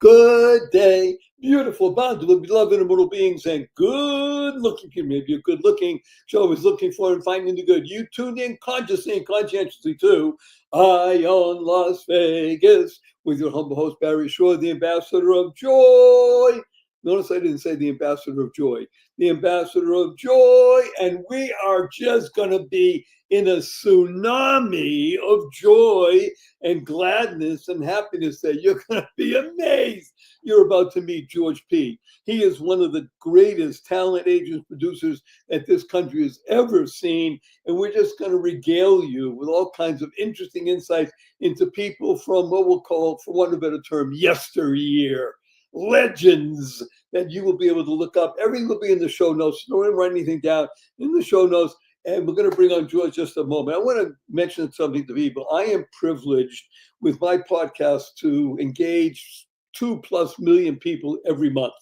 good day, beautiful, bountiful, beloved immortal beings, and good-looking people. Maybe you're good-looking, you're always looking for and finding the good. You tuned in consciously and conscientiously to Eye on Las Vegas with your humble host, Barry Shore, the ambassador of joy. Notice I didn't say the ambassador of joy, the ambassador of joy, and we are just going to be in a tsunami of joy and gladness and happiness that you're going to be amazed. You're about to meet George P. He is one of the greatest talent agents, producers that this country has ever seen. And we're just going to regale you with all kinds of interesting insights into people from what we'll call, for want of a better term, yesteryear. Legends that you will be able to look up. Everything will be in the show notes. Don't write anything down in the show notes. And we're going to bring on George just a moment. I want to mention something to people. I am privileged with my podcast to engage 2+ million people every month.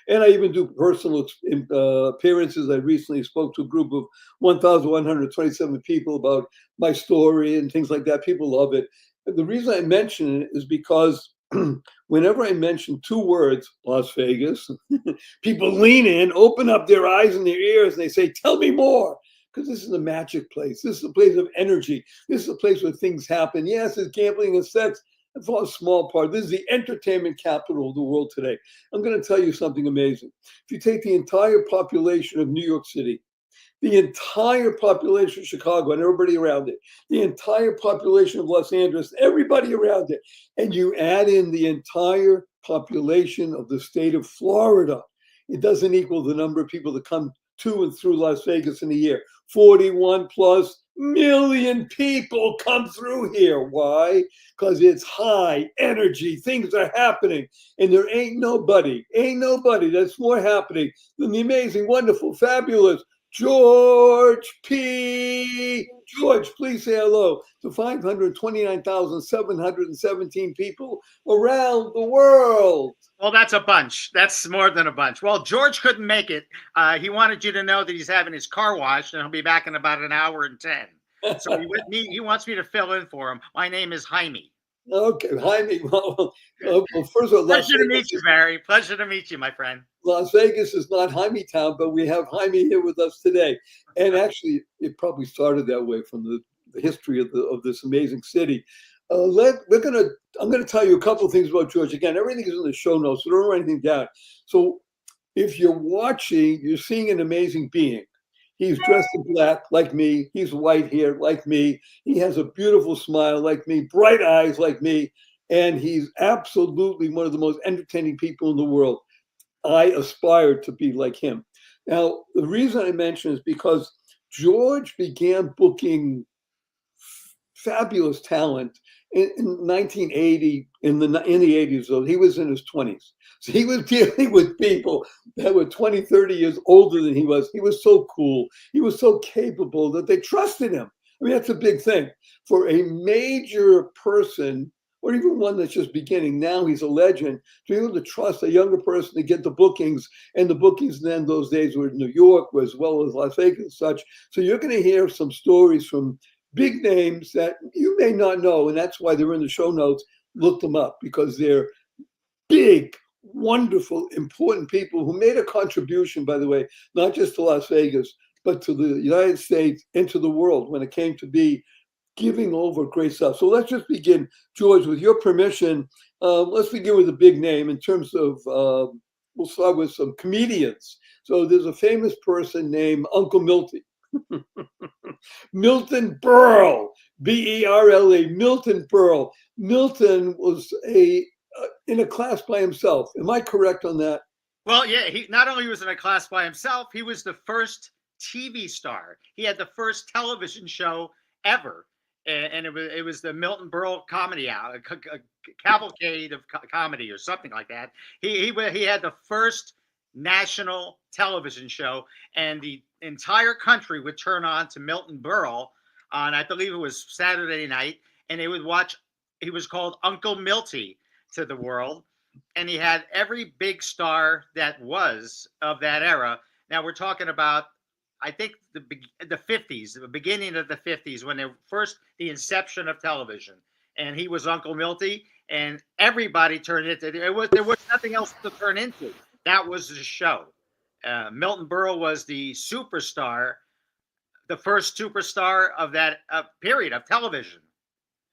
And I even do personal appearances. I recently spoke to a group of 1,127 people about my story and things like that. People love it. And the reason I mention it is because whenever I mention 2 words, Las Vegas, people lean in, open up their eyes and their ears, and they say, tell me more. Because this is a magic place. This is a place of energy. This is a place where things happen. Yes, it's gambling and sex. It's all a small part. This is the entertainment capital of the world today. I'm going to tell you something amazing. If you take the entire population of New York City, the entire population of Chicago and everybody around it, the entire population of Los Angeles, everybody around it, and you add in the entire population of the state of Florida, it doesn't equal the number of people that come to and through Las Vegas in a year. 41+ million people come through here. Why? Because it's high energy. Things are happening. And there ain't nobody that's more happening than the amazing, wonderful, fabulous George P. George, please say hello to 529,717 people around the world. Well, that's a bunch. That's more than a bunch. Well, George couldn't make it. He wanted you to know that he's having his car washed and he'll be back in about an hour and 10. So he wants me to fill in for him. My name is Jaime. Okay, Jaime. Well, first of all, pleasure to meet you, Barry. Pleasure to meet you, my friend. Las Vegas is not Jaime Town, but we have Jaime here with us today. And actually, it probably started that way from the history of this amazing city. I'm going to tell you a couple of things about George. Again, everything is in the show notes, so don't write anything down. So if you're watching, you're seeing an amazing being. He's dressed in black like me. He's white hair like me. He has a beautiful smile like me, bright eyes like me. And he's absolutely one of the most entertaining people in the world. I aspire to be like him. Now, the reason I mention is because George began booking fabulous talent in 1980, in the 80s. So he was in his 20s. So he was dealing with people that were 20, 30 years older than he was. He was so cool. He was so capable that they trusted him. I mean, that's a big thing. For a major person, or even one that's just beginning, now he's a legend, to be able to trust a younger person to get the bookings. And the bookings then those days were in New York as well as Las Vegas and such. So you're going to hear some stories from big names that you may not know, and that's why they're in the show notes. Look them up because they're big, wonderful, important people who made a contribution, by the way, not just to Las Vegas, but to the United States and to the world when it came to be giving over great stuff. So let's just begin, George, with your permission. Let's begin with a big name in terms of, we'll start with some comedians. So there's a famous person named Uncle Milty. Milton Berle, Berle, Milton Berle. Milton was in a class by himself. Am I correct on that? Well, yeah, he not only was in a class by himself, he was the first TV star. He had the first television show ever. And it was the Milton Berle comedy hour, cavalcade of comedy or something like that. He had the first national television show, and the entire country would turn on to Milton Berle on, I believe it was Saturday night, and they would watch. He was called Uncle Milty to the world, and he had every big star that was of that era. Now we're talking about, I think, the 50s, the beginning of the 50s, when the inception of television. And he was Uncle Milty, and everybody turned into there was nothing else to turn into. That was the show. Milton Berle was the superstar, the first superstar of that period of television.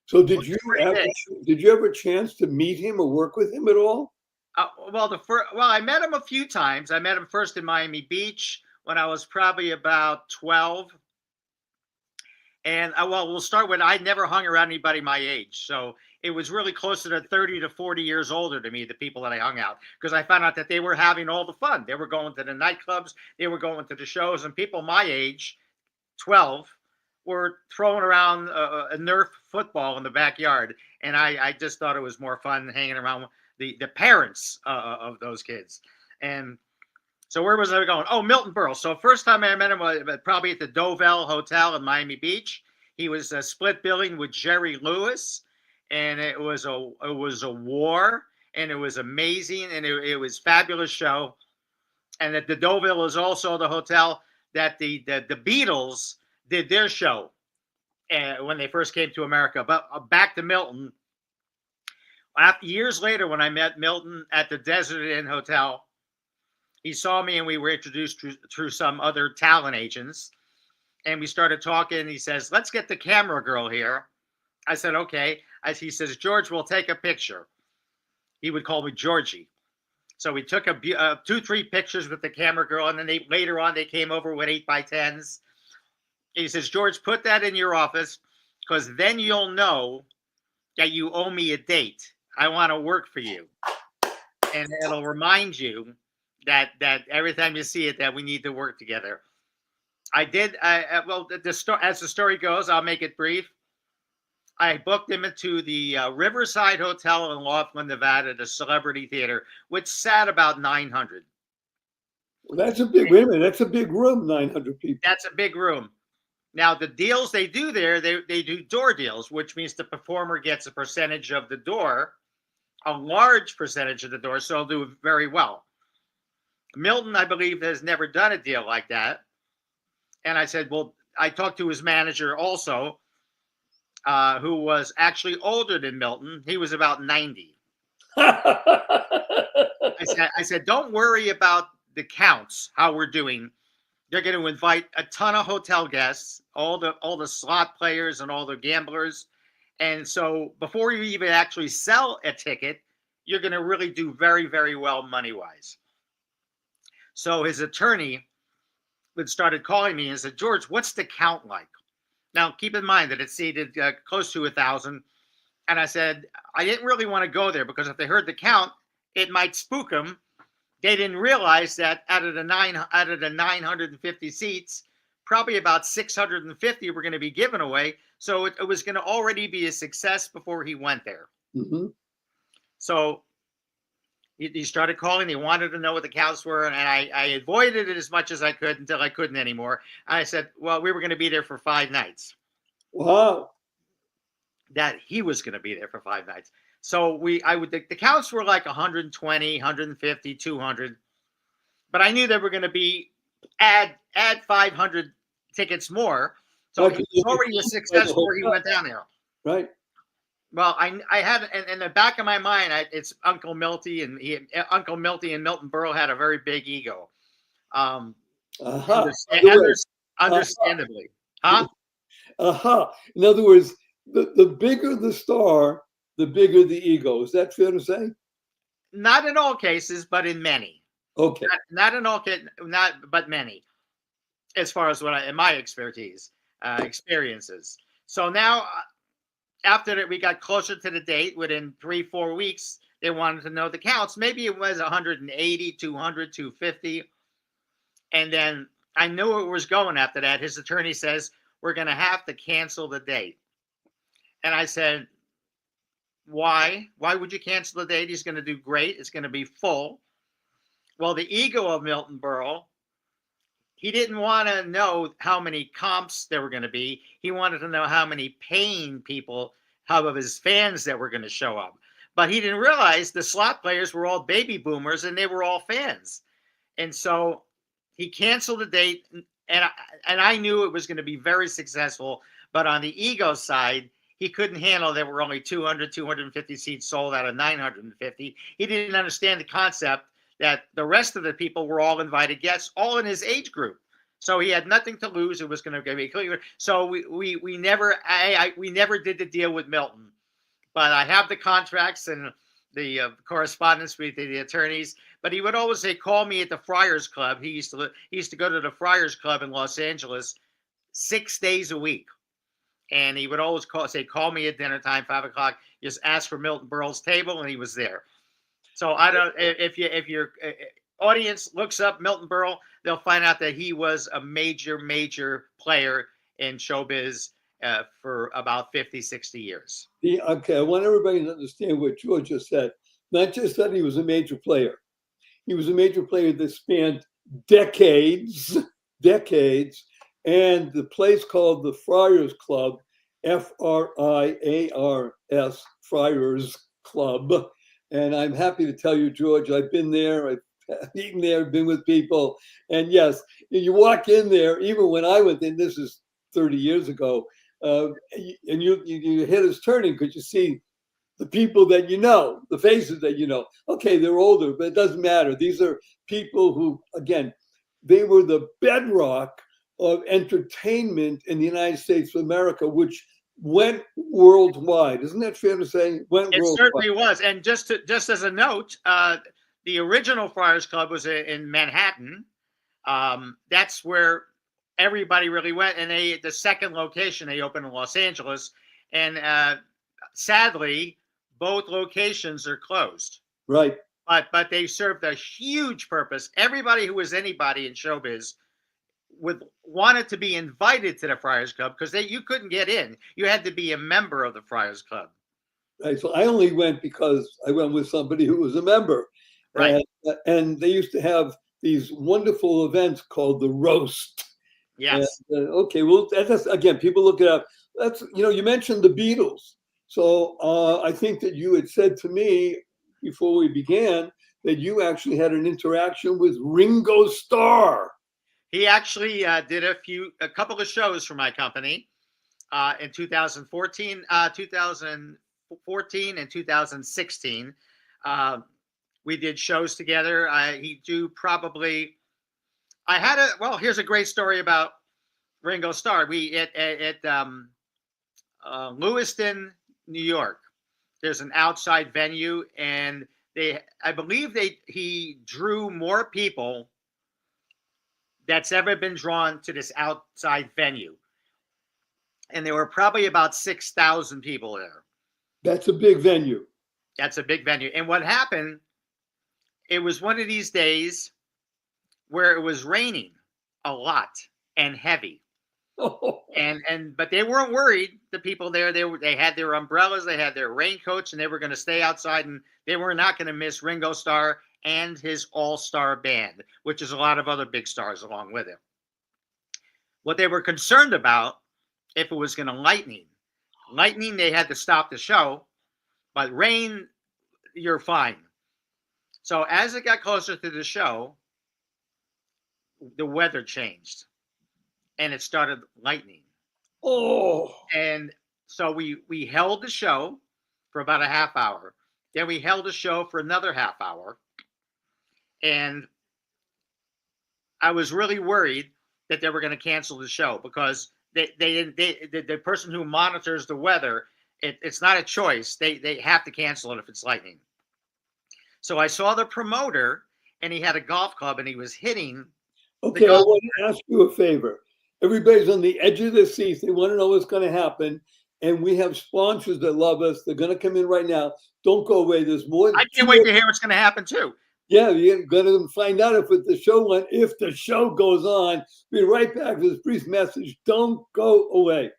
So did you have a chance to meet him or work with him at all? I met him a few times. I met him first in Miami Beach when I was probably about 12. And we'll start with, I never hung around anybody my age. So it was really closer to 30 to 40 years older to me, the people that I hung out, because I found out that they were having all the fun. They were going to the nightclubs, they were going to the shows, and people my age, 12, were throwing around a Nerf football in the backyard. And I just thought it was more fun hanging around the parents of those kids. And so where was I going? Oh, Milton Berle. So first time I met him was probably at the Dovell Hotel in Miami Beach. He was split billing with Jerry Lewis, and it was a war, and it was amazing, and it was a fabulous show. And at the Dovell is also the hotel that the Beatles did their show when they first came to America. But back to Milton. Years later, when I met Milton at the Desert Inn Hotel, he saw me and we were introduced through some other talent agents. And we started talking. He says, let's get the camera girl here. I said, okay. He says, George, we'll take a picture. He would call me Georgie. So we took 2-3 pictures with the camera girl. And then later on, they came over with 8x10s. He says, George, put that in your office, because then you'll know that you owe me a date. I want to work for you. And it'll remind you that every time you see it, that we need to work together. I did. As the story goes, I'll make it brief. I booked him into the Riverside Hotel in Laughlin, Nevada, the Celebrity Theater, which sat about 900. Well, that's a big, wait a minute, that's a big room, 900 people. That's a big room. Now, the deals they do there, they do door deals, which means the performer gets a percentage of the door, a large percentage of the door, so they'll do very well. Milton, I believe, has never done a deal like that. And I said, well, I talked to his manager also, who was actually older than Milton. He was about 90. I said, don't worry about the counts, how we're doing. They're going to invite a ton of hotel guests, all the slot players and all the gamblers. And so before you even actually sell a ticket, you're going to really do very, very well money-wise. So his attorney started calling me and said, George, what's the count like? Now, keep in mind that it's seated close to 1,000. And I said, I didn't really want to go there, because if they heard the count, it might spook them. They didn't realize that out of the 950 seats, probably about 650 were going to be given away. So it was going to already be a success before he went there. Mm-hmm. So he started calling. He wanted to know what the counts were. And I avoided it as much as I could until I couldn't anymore. I said, well, we were going to be there for 5 nights. Wow. That he was going to be there for 5 nights. So the counts were like 120, 150, 200. But I knew they were going to be add 500 tickets more. So it was already a success before he went down there. Right. Well, I had in the back of my mind, it's Uncle Milty, and Uncle Milty and Milton Berle had a very big ego. Understandably. Huh? In other words, the bigger the star, the bigger the ego. Is that fair to say? Not in all cases, but in many. Okay. Not in all cases, but many. As far as in my experiences. So now, after that, we got closer to the date. Within 3-4 weeks, they wanted to know the counts. Maybe it was 180, 200, 250. And then I knew it was going after that. His attorney says, we're going to have to cancel the date. And I said, why? Why would you cancel the date? He's going to do great. It's going to be full. Well, the ego of Milton Berle, he didn't want to know how many comps there were going to be. He wanted to know how many paying people, how of his fans that were going to show up. But he didn't realize the slot players were all baby boomers and they were all fans. And so he canceled the date, and I knew it was going to be very successful. But on the ego side, he couldn't handle there were only 200, 250 seats sold out of 950. He didn't understand the concept that the rest of the people were all invited guests, all in his age group. So he had nothing to lose. It was going to be clear. So we never we never did the deal with Milton, but I have the contracts and the correspondence with the attorneys. But he would always say, "Call me at the Friars Club." He used to go to the Friars Club in Los Angeles 6 days a week, and he would always call me at dinner time, 5 o'clock. Just ask for Milton Berle's table, and he was there. So I don't if your audience looks up Milton Berle, they'll find out that he was a major player in showbiz for about 50, 60 years. Okay, I want everybody to understand what George just said. Not just that he was a major player. He was a major player that spanned decades, and the place called the Friars Club, Friars, Friars Club. And I'm happy to tell you, George, I've been there. I've eaten there, been with people. And yes, you walk in there, even when I went in, this is 30 years ago, and your head is turning because you see the people that you know, the faces that you know. Okay, they're older, but it doesn't matter. These are people who, again, they were the bedrock of entertainment in the United States of America, which went worldwide. Isn't that fair to say? It certainly was. And just as a note, the original Friars Club was in Manhattan. That's where everybody really went. And the second location they opened in Los Angeles. And sadly, both locations are closed. Right. But they served a huge purpose. Everybody who was anybody in showbiz wanted to be invited to the Friars Club because you couldn't get in. You had to be a member of the Friars Club. Right. So I only went because I went with somebody who was a member. Right. And they used to have these wonderful events called the roast. Yes. And, okay. Well, that's, again, people look it up. That's, you mentioned the Beatles. So I think that you had said to me before we began that you actually had an interaction with Ringo Starr. He actually did a couple of shows for my company in 2014 and 2016. We did shows together. Here's a great story about Ringo Starr. We at Lewiston, New York. There's an outside venue, and I believe he drew more people that's ever been drawn to this outside venue. And there were probably about 6,000 people there. That's a big venue. That's a big venue. And what happened, it was one of these days where it was raining a lot and heavy. Oh. But they weren't worried. The people there, they had their umbrellas, they had their raincoats, and they were going to stay outside, and they were not going to miss Ringo Starr and his all-star band, which is a lot of other big stars along with him. What they were concerned about, if it was going to lightning, they had to stop the show, but rain, you're fine. So as it got closer to the show, the weather changed, and it started lightning. Oh. And so we held the show for about a half hour. Then we held the show for another half hour. And I was really worried that they were going to cancel the show because the person who monitors the weather, it's not a choice. They have to cancel it if it's lightning. So I saw the promoter, and he had a golf club, and he was hitting. Okay, I want to ask you a favor. Everybody's on the edge of their seats. They want to know what's going to happen. And we have sponsors that love us. They're going to come in right now. Don't go away. There's more. I can't wait to hear what's going to happen, too. Yeah, you're going to find out if the show goes on. Be right back with this brief message. Don't go away.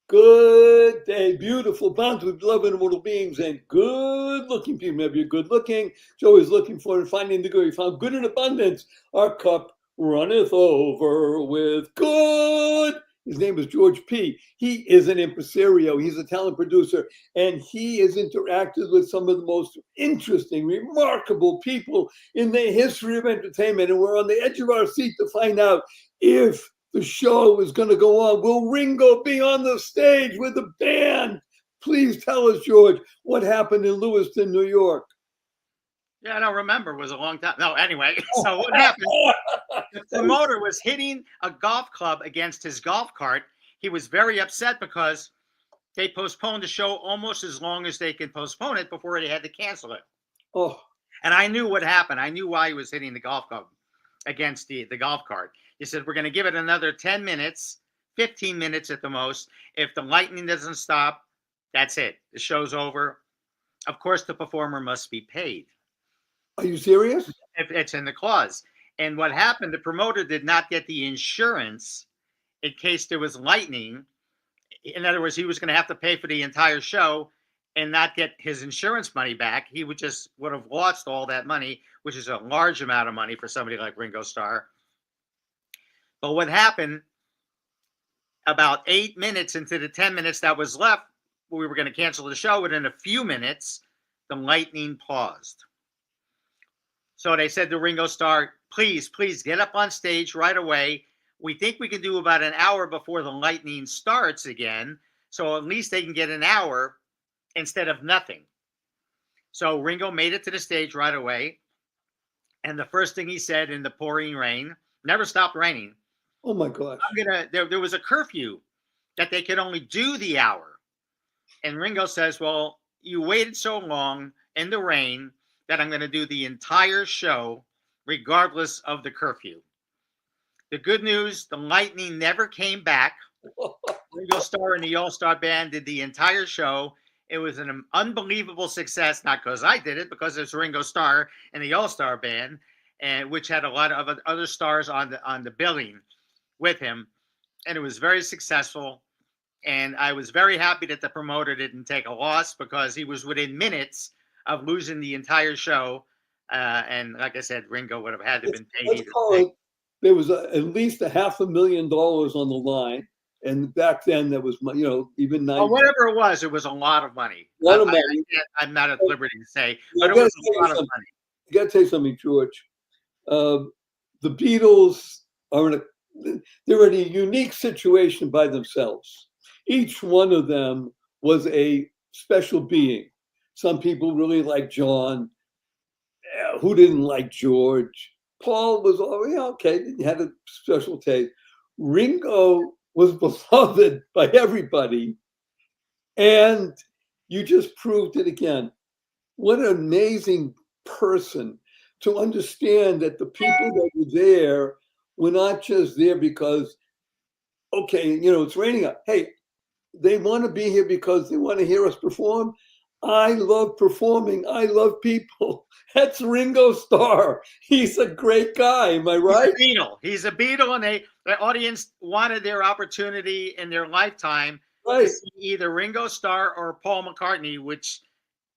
Good day, beautiful, bountiful, beloved, immortal beings, and good-looking people. Maybe you're good-looking. Joe is looking for and finding the good. We found good in abundance. Our cup runneth over with good. His name is George P. He is an impresario. He's a talent producer, and he has interacted with some of the most interesting, remarkable people in the history of entertainment. And we're on the edge of our seat to find out if the show is going to go on. Will Ringo be on the stage with the band? Please tell us, George, what happened in Lewiston, New York? Yeah, I don't remember. It was a long time. No, anyway. So what happened? The promoter was hitting a golf club against his golf cart. He was very upset because they postponed the show almost as long as they could postpone it before they had to cancel it. Oh, And I knew what happened. I knew why he was hitting the golf club against the golf cart. He said, we're going to give it another 10 minutes, 15 minutes at the most. If the lightning doesn't stop, that's it. The show's over. Of course, the performer must be paid. are you serious? If it's in the clause. And what happened, the promoter did not get the insurance in case there was lightning. In other words, he was going to have to pay for the entire show and not get his insurance money back. He would have lost all that money, which is a large amount of money for somebody like Ringo Starr. But what happened, about 8 minutes into the 10 minutes that was left, we were going to cancel the show. Within a few minutes, the lightning paused. So they said to Ringo Starr, please get up on stage right away. We think we can do about an hour before the lightning starts again. So at least they can get an hour instead of nothing. So Ringo made it to the stage right away. And the first thing he said in the pouring rain, never stopped raining. Oh my gosh. There was a curfew that they could only do the hour. And Ringo says, well, you waited so long in the rain that I'm going to do the entire show regardless of the curfew. The good news, the lightning never came back. Ringo Starr and the All-Star Band did the entire show. It was an unbelievable success, not because I did it, because it's Ringo Starr and the All-Star Band, and which had a lot of other stars on the billing with him. And it was very successful. And I was very happy that the promoter didn't take a loss because he was within minutes of losing the entire show. And like I said, Ringo would have had to have been paid. There was at least $500,000 on the line. And back then there was, even whatever it was a lot of money. A lot of money. I'm not at liberty to say, but it was a lot of money. I got to tell you something, George. The Beatles they're in a unique situation by themselves. Each one of them was a special being. Some people really like John. Who didn't like George? Paul was okay, had a special taste. Ringo was beloved by everybody. And you just proved it again. What an amazing person to understand that the people that were there were not just there because, okay, it's raining out. Hey, they want to be here because they want to hear us perform. I love performing. I love people. That's Ringo Starr. He's a great guy. Am I right? He's a Beatle, and the audience wanted their opportunity in their lifetime to see either Ringo Starr or Paul McCartney, which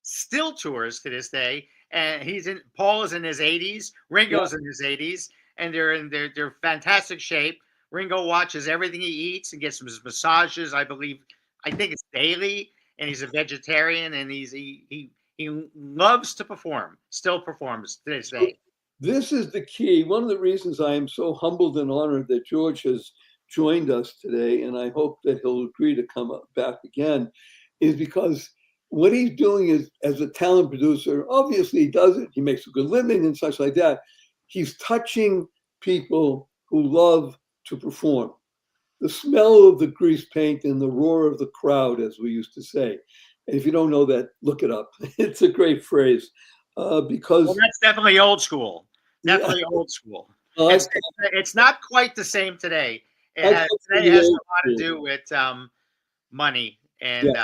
still tours to this day. And Paul is in his 80s. Ringo's in his 80s, and they're in their fantastic shape. Ringo watches everything he eats and gets his massages. I think it's daily, and he's a vegetarian, and he loves to perform. Still performs to this day. This is the key. One of the reasons I am so humbled and honored that George has joined us today, and I hope that he'll agree to come back again, is because what he's doing is, as a talent producer, obviously he does it. He makes a good living and such like that. He's touching people who love to perform. The smell of the grease paint and the roar of the crowd, as we used to say. And if you don't know that, look it up. It's a great phrase. Because that's definitely old school. Definitely old school. It's not quite the same today. Today has a lot to do with money and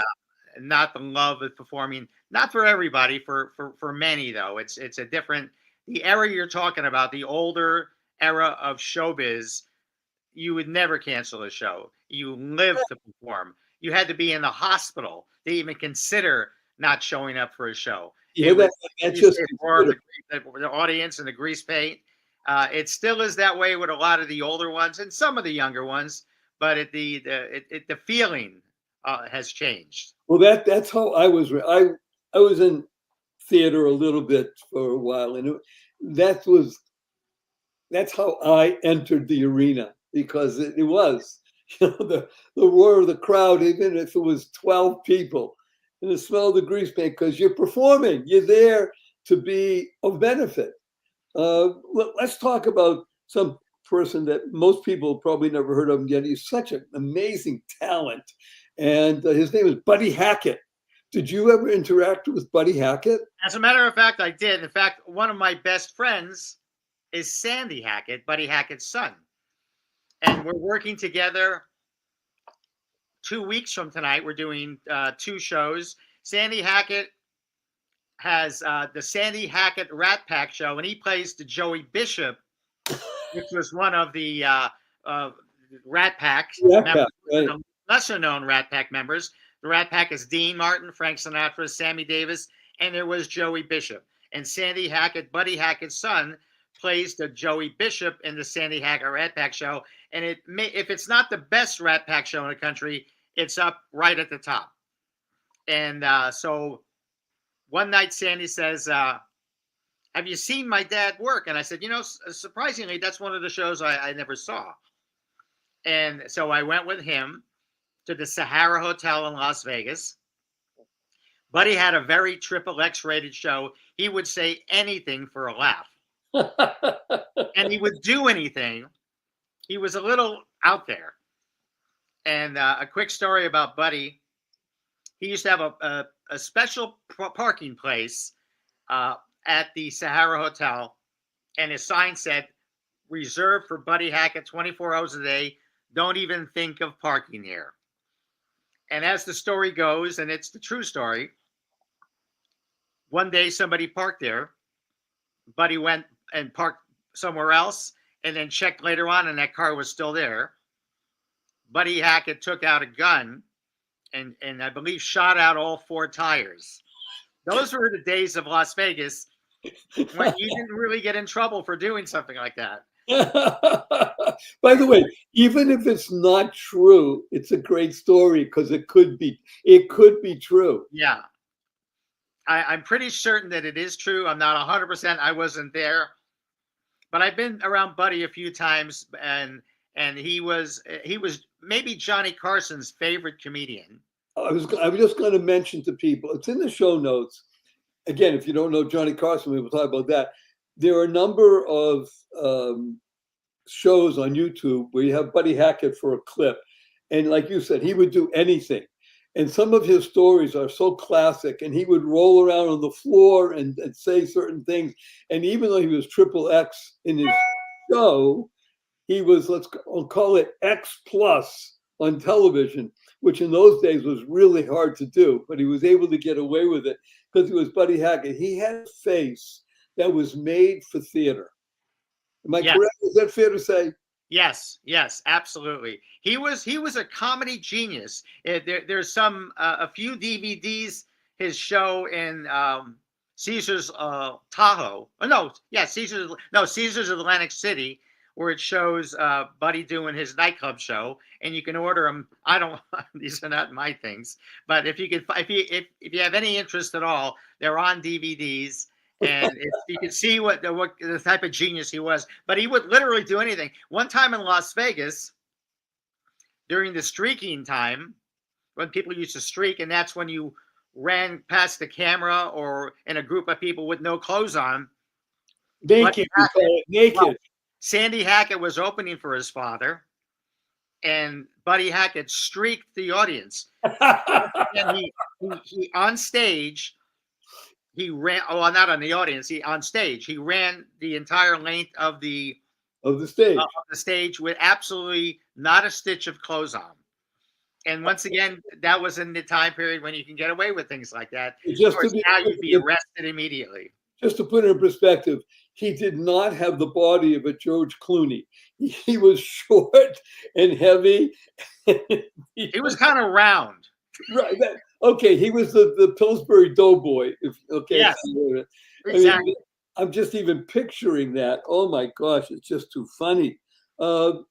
not the love of performing. Not for everybody, for many though. It's a different. The era you're talking about, the older era of showbiz, you would never cancel a show. You lived to perform. You had to be in the hospital to even consider not showing up for a show. The audience and the grease paint. It still is that way with a lot of the older ones and some of the younger ones, but the feeling has changed. Well, that's how I was. I was in theater a little bit for a while, and that's how I entered the arena. because it was, the roar of the crowd, even if it was 12 people, and the smell of the grease paint, because you're performing, you're there to be of benefit. Let's talk about some person that most people probably never heard of, yet he's such an amazing talent. And his name is Buddy Hackett. Did you ever interact with Buddy Hackett? As a matter of fact, I did. In fact, one of my best friends is Sandy Hackett, Buddy Hackett's son. And we're working together 2 weeks from tonight. We're doing 2 shows. Sandy Hackett has the Sandy Hackett Rat Pack show, and he plays the Joey Bishop, which was one of the Rat Pack members, right. lesser known Rat Pack members. The Rat Pack is Dean Martin, Frank Sinatra, Sammy Davis, and there was Joey Bishop. And Sandy Hackett, Buddy Hackett's son, plays the Joey Bishop in the Sandy Hackett Rat Pack show. And if it's not the best Rat Pack show in the country, it's up right at the top. And so one night Sandy says, have you seen my dad work? And I said, surprisingly, that's one of the shows I never saw. And so I went with him to the Sahara Hotel in Las Vegas. Buddy had a very XXX rated show. He would say anything for a laugh. And he would do anything. He was a little out there. And a quick story about Buddy. He used to have a special parking place at the Sahara Hotel. And his sign said, reserved for Buddy Hackett 24 hours a day. Don't even think of parking here. And as the story goes, and it's the true story, one day somebody parked there. Buddy went and parked somewhere else and then checked later on, and that car was still there. Buddy Hackett took out a gun and I believe shot out all 4 tires. Those were the days of Las Vegas when you didn't really get in trouble for doing something like that. By the way, even if it's not true, it's a great story because it could be true. Yeah. I'm pretty certain that it is true. I'm not 100%. I wasn't there, but I've been around Buddy a few times, and he was maybe Johnny Carson's favorite comedian. I was just going to mention to people, it's in the show notes. Again, if you don't know Johnny Carson, we will talk about that. There are a number of shows on YouTube where you have Buddy Hackett for a clip. And like you said, he would do anything. And some of his stories are so classic, and he would roll around on the floor and say certain things. And even though he was XXX in his show, he was, I'll call it X plus on television, which in those days was really hard to do, but he was able to get away with it because he was Buddy Hackett. He had a face that was made for theater. Am I correct? Is that fair to say? Yes, absolutely. He was a comedy genius. There's a few DVDs, his show in Caesar's Tahoe. Caesar's Atlantic City, where it shows Buddy doing his nightclub show, and you can order them. These are not my things, but if you have any interest at all, they're on DVDs. And you can see what the type of genius he was. But he would literally do anything. One time in Las Vegas, during the streaking time, when people used to streak, and that's when you ran past the camera or in a group of people with no clothes on. Naked. Well, Sandy Hackett was opening for his father, and Buddy Hackett streaked the audience. And he on stage. He ran, not on the audience, on stage. He ran the entire length of the stage with absolutely not a stitch of clothes on. And once again, that was in the time period when you can get away with things like that. Of course, now you'd be arrested immediately. Just to put it in perspective, he did not have the body of a George Clooney. He was short and heavy. He was kind of round. Right. Okay, he was the Pillsbury Doughboy. Yes, exactly. I'm just even picturing that. Oh my gosh, it's just too funny. Part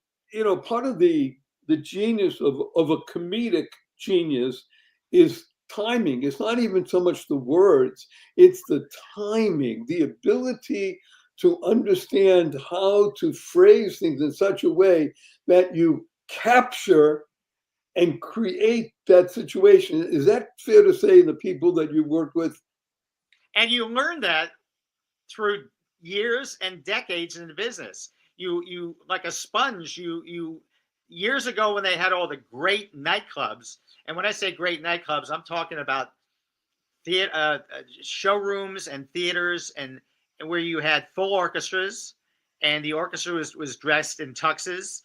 of the genius of a comedic genius is timing. It's not even so much the words, it's the timing, the ability to understand how to phrase things in such a way that you capture and create that situation. Is that fair to say, the people that you worked with? And you learn that through years and decades in the business. You like a sponge. You years ago when they had all the great nightclubs, and when I say great nightclubs, I'm talking about showrooms and theaters, and where you had full orchestras, and the orchestra was dressed in tuxes,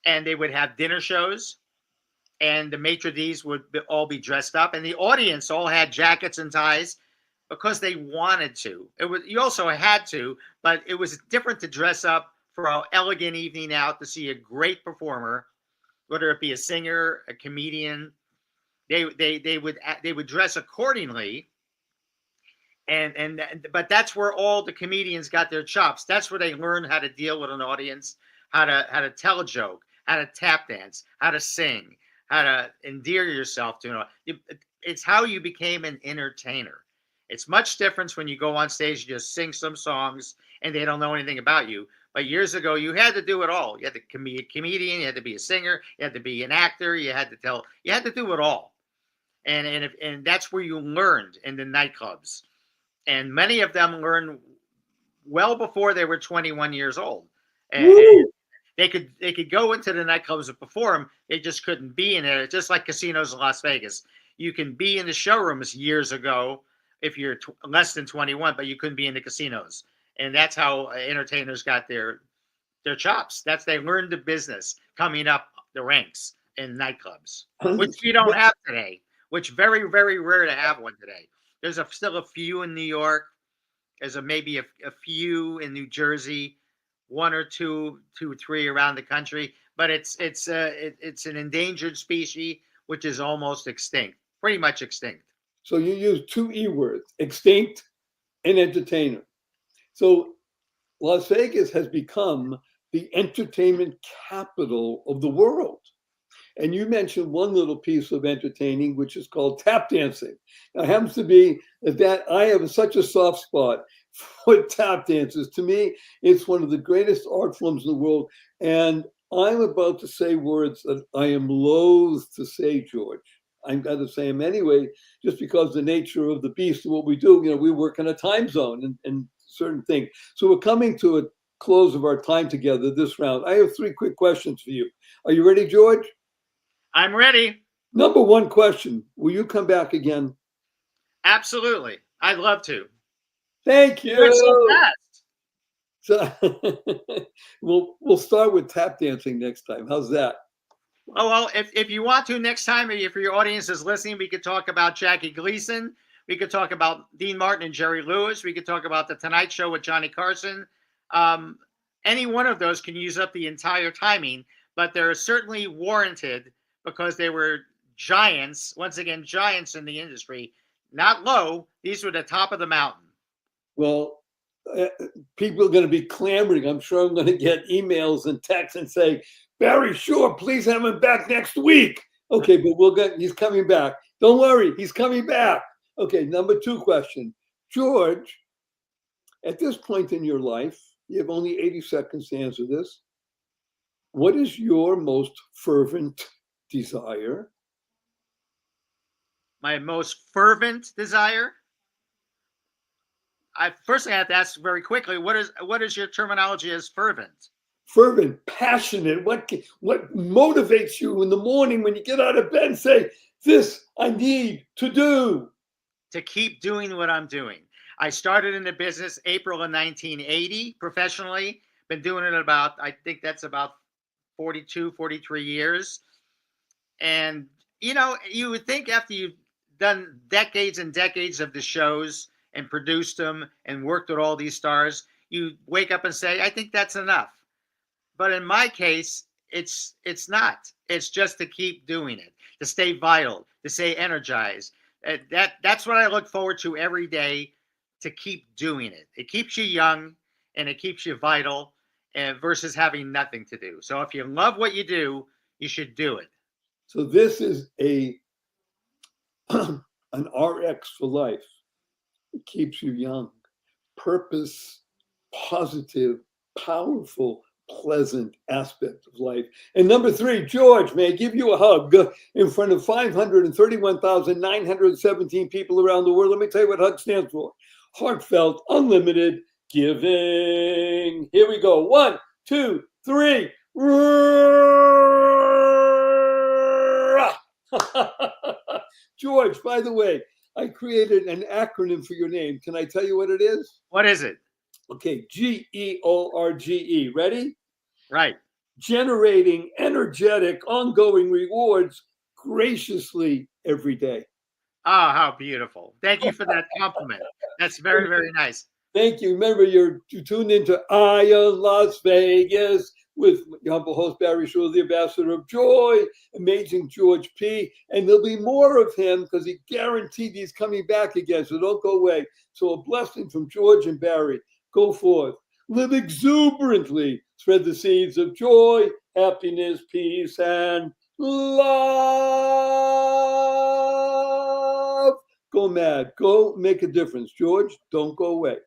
and they would have dinner shows, and the maitre d's would all be dressed up, and the audience all had jackets and ties because they wanted to. It was, you also had to, but it was different to dress up for an elegant evening out to see a great performer, whether it be a singer, a comedian. They would dress accordingly, but that's where all the comedians got their chops. That's where they learned how to deal with an audience, how to tell a joke, how to tap dance, how to sing, how to endear yourself to it. It's how you became an entertainer. It's much different when you go on stage and just sing some songs and they don't know anything about you. But years ago, you had to do it all. You had to be a comedian, you had to be a singer, you had to be an actor, you had to do it all. And that's where you learned in the nightclubs. And many of them learned well before they were 21 years old. And they could go into the nightclubs and perform. They just couldn't be in it. Just like casinos in Las Vegas. You can be in the showrooms years ago if you're less than 21, but you couldn't be in the casinos. And that's how entertainers got their chops. They learned the business coming up the ranks in nightclubs, which you don't have today, which very, very rare to have one today. There's still a few in New York. There's maybe a few in New Jersey, one or two or three around the country. But it's an endangered species, which is almost extinct, pretty much extinct. So you use two E words, extinct and entertainer. So Las Vegas has become the entertainment capital of the world. And you mentioned one little piece of entertaining, which is called tap dancing. Now, it happens to be that I have such a soft spot for tap dances. To me, it's one of the greatest art forms in the world. And I'm about to say words that I am loath to say, George. I'm going to say them anyway, just because the nature of the beast of what we do. We work in a time zone and certain things. So we're coming to a close of our time together this round. I have 3 quick questions for you. Are you ready, George? I'm ready. Number 1 question. Will you come back again? Absolutely. I'd love to. Thank you. You're so fast. So we'll start with tap dancing next time. How's that? Oh, well, if you want to next time, if your audience is listening, we could talk about Jackie Gleason. We could talk about Dean Martin and Jerry Lewis. We could talk about The Tonight Show with Johnny Carson. Any one of those can use up the entire timing, but they're certainly warranted because they were giants, once again, giants in the industry. Not low. These were the top of the mountain. Well, people are going to be clamoring. I'm sure I'm going to get emails and texts and say, Barry, sure, please have him back next week. Okay, but he's coming back. Don't worry, he's coming back. Okay, number 2 question. George, at this point in your life, you have only 80 seconds to answer this. What is your most fervent desire? My most fervent desire? I have to ask very quickly, what is your terminology as fervent? Fervent, passionate. What motivates you in the morning when you get out of bed and say, this I need to do? To keep doing what I'm doing. I started in the business April of 1980 professionally. Been doing it I think that's about 42, 43 years. And, you would think after you've done decades and decades of the shows and produced them and worked with all these stars, you wake up and say, I think that's enough. But in my case, it's not. It's just to keep doing it, to stay vital, to stay energized. That's what I look forward to every day, to keep doing it. It keeps you young and it keeps you vital versus having nothing to do. So if you love what you do, you should do it. So this is an RX for life. It keeps you young. purpose, positive, powerful, pleasant aspect of life. And number 3, George, may I give you a hug in front of 531,917 people around the world? Let me tell you what HUG stands for. Heartfelt, unlimited giving. Here we go. 1, 2, 3. George, by the way, I created an acronym for your name. Can I tell you what it is? What is it? Okay, GEORGE. Ready? Right. Generating energetic, ongoing rewards graciously every day. Oh, how beautiful. Thank you for that compliment. That's very, very nice. Thank you. Remember, you tuned into Aya Las Vegas with your humble host, Barry Shore, the ambassador of joy, amazing George P. And there'll be more of him because he guaranteed he's coming back again. So don't go away. So a blessing from George and Barry. Go forth. Live exuberantly. Spread the seeds of joy, happiness, peace, and love. Go mad. Go make a difference. George, don't go away.